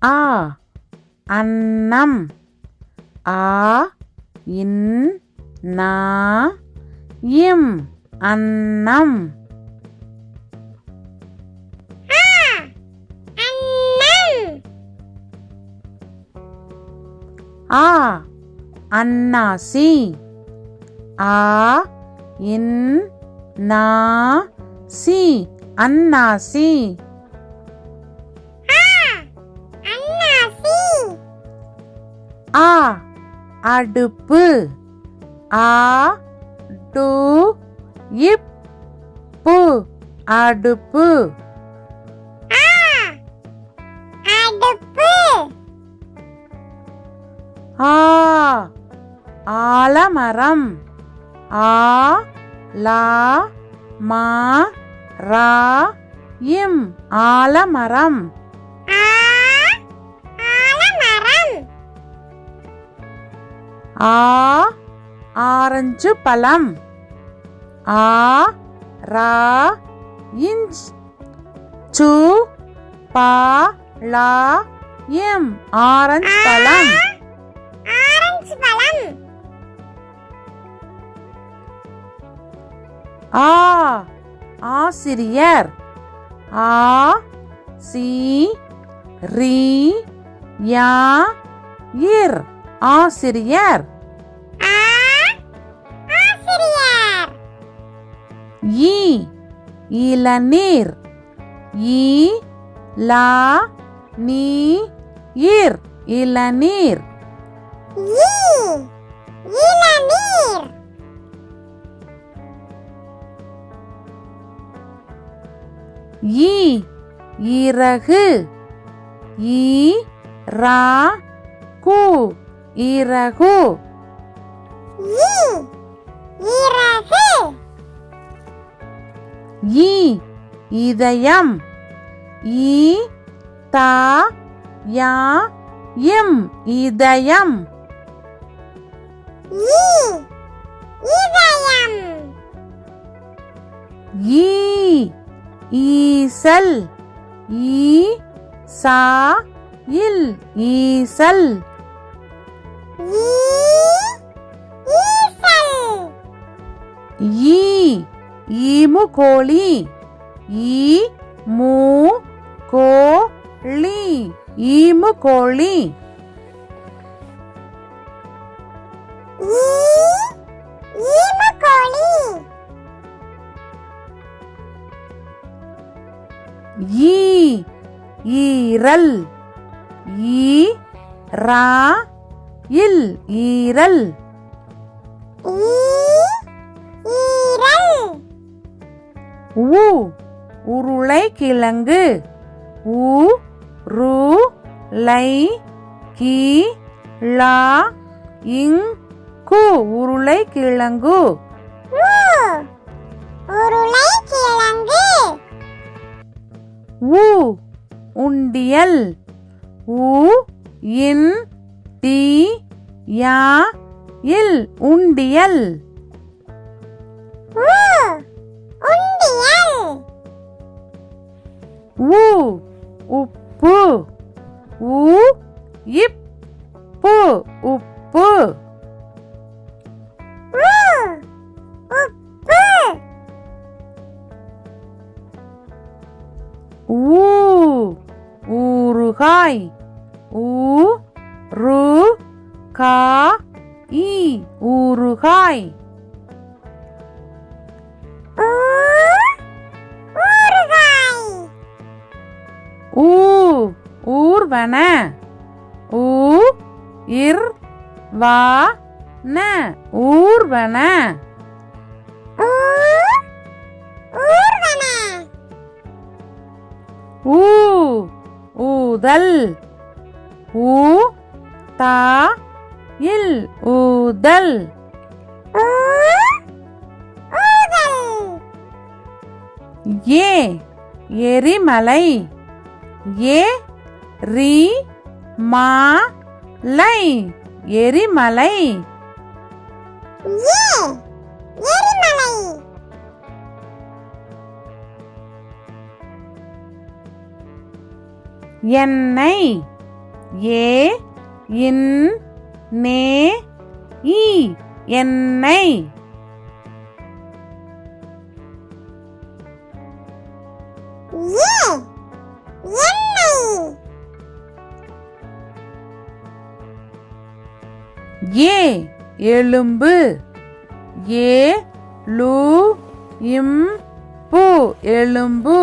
ஆ அன்னம். ஆ இன் நா இம் அன்னம். ஆ அன்னாசி. ஆ இன் நா சி அன்னாசி. ஆ அடுப்பு. ஆ டு இப் பு அடுப்பு. ஆ ஆலமரம். ஆ லா மா ரா இம் ஆலமரம். ஆ ஆரஞ்சு பழம். ஆ ரா இஞ்ச் சு பா லா இம் ஆரஞ்சு பழம். ஆ ஆசிரியர். ஆ சி ரி யா இர் ஆசிரியர். ஈ இளநீர். ஈ லா நீ இர் இளநீர். ஈ இறகு. ஈ ரா கு இறகு. ஈ இதயம். ஈ தா யா இம் இதயம். ஈ ஈசல். ஈ சா இல் ஈசல். ஈ ஈமு கோழி. ஈ மூ கோ லி ஈமு கோழி. ஈ ஈரல். ஈ ரா இல் ஈரல். உ உருளைக்கிழங்கு. உ ரு லை கி லா இங் கு உருளைக்கிழங்கு. உ உண்டியல். உ இன் டி யா இல் உண்டியல். உ உப்பு. உ இப் பு உப்பு. ஊ ஊறுகாய். ஊ ரு கா இ ஊறுகாய். ஊ ஊர்வன. ஊ இர் வா ந ஊர்வன. ஊ ஊதல். ஊ தா இல் ஊதல். ஏ எரிமலை. ஏ ரி மா லை எரிமலை. எண்ணெய். ஏ இன் நே இ எண்ணெய். ஏ எலும்பு. ஏ லு இம் பு எலும்பு.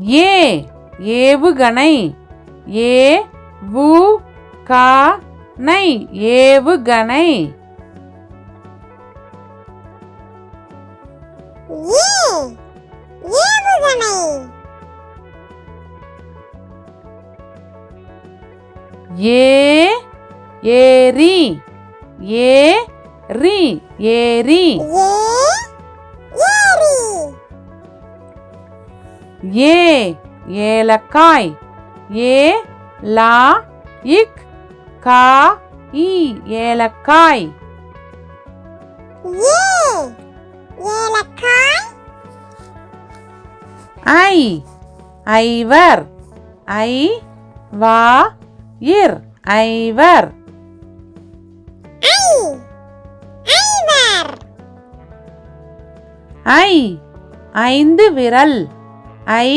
ஏ ஏவுகணை. ஏ வு கா நை ஏவுகணை. ஏ ஏரி. ஏ ரி ஏரி. ஏ ஏலக்காய். ஏ லா இக் கா இ ஏலக்காய். ஐ ஐவர். ஐ வா இர் ஐவர். ஐ ஐந்து விரல். ஐ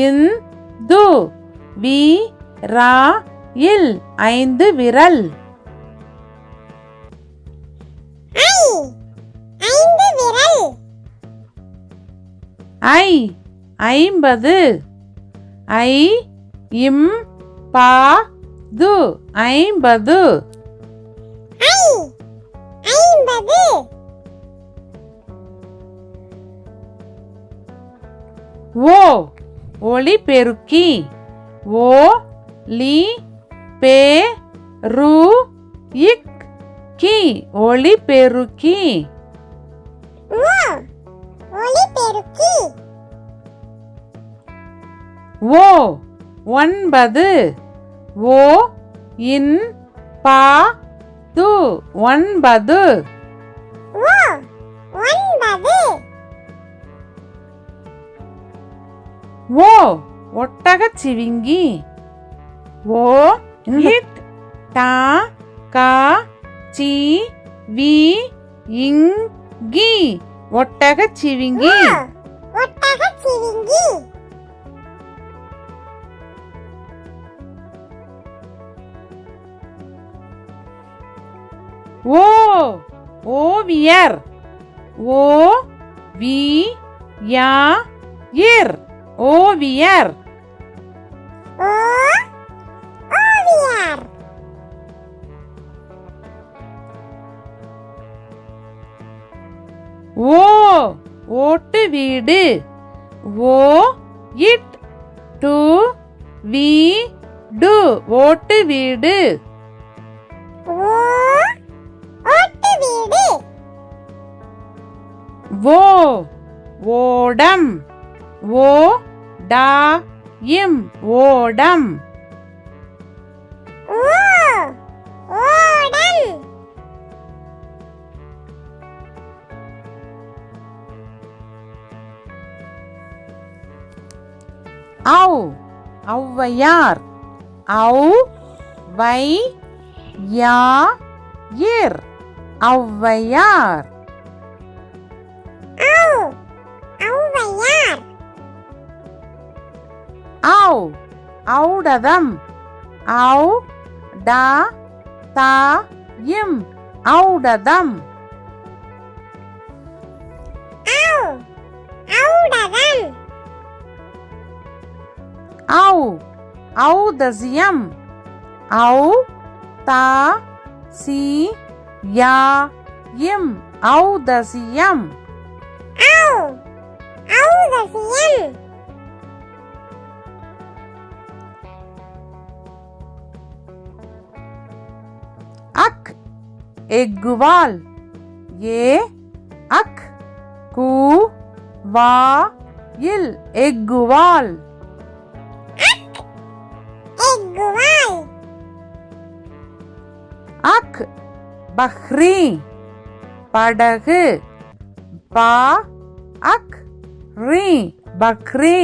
இன் து வி ரா இல் ஐந்து விரல். ஐ ஐம்பது. ஐ இம் பா து ஐம்பது. ஓ ஒளிபெருக்கி. ஓ லி பே ரு இக் கி ஒளிபெருக்கி. ஓ ஒன்பது. ஓ இன் பா து ஒன்பது. ஓ ஒட்டகச் சிவிங்கி. ஓ இட் டா கா சி வி இங் கி ஒட்டகச் சிவிங்கி. ஓ ஓவியர். ஓ வி யா இர் ஓவியர். ஓ ஓட்டு வீடு. ஓ இட் டு வி டு ஓட்டு வீடு. ஓ ஓடம். ஓ டா இம் ஓடம். ஔ ஔவையார். ஔ வை யா இர் ஔவையார். ஔ ஔடதம். ஔ டா தா இம் ஔடதம். ஔ ஔதசியம். ஔ தா சி யா இம் ஔதசியம். அக் எக்குவால். ஏ அக் கு வா இல் எக்குவால். அக் பஹ்ரி படகு. பா அக் ரீ பக்ரி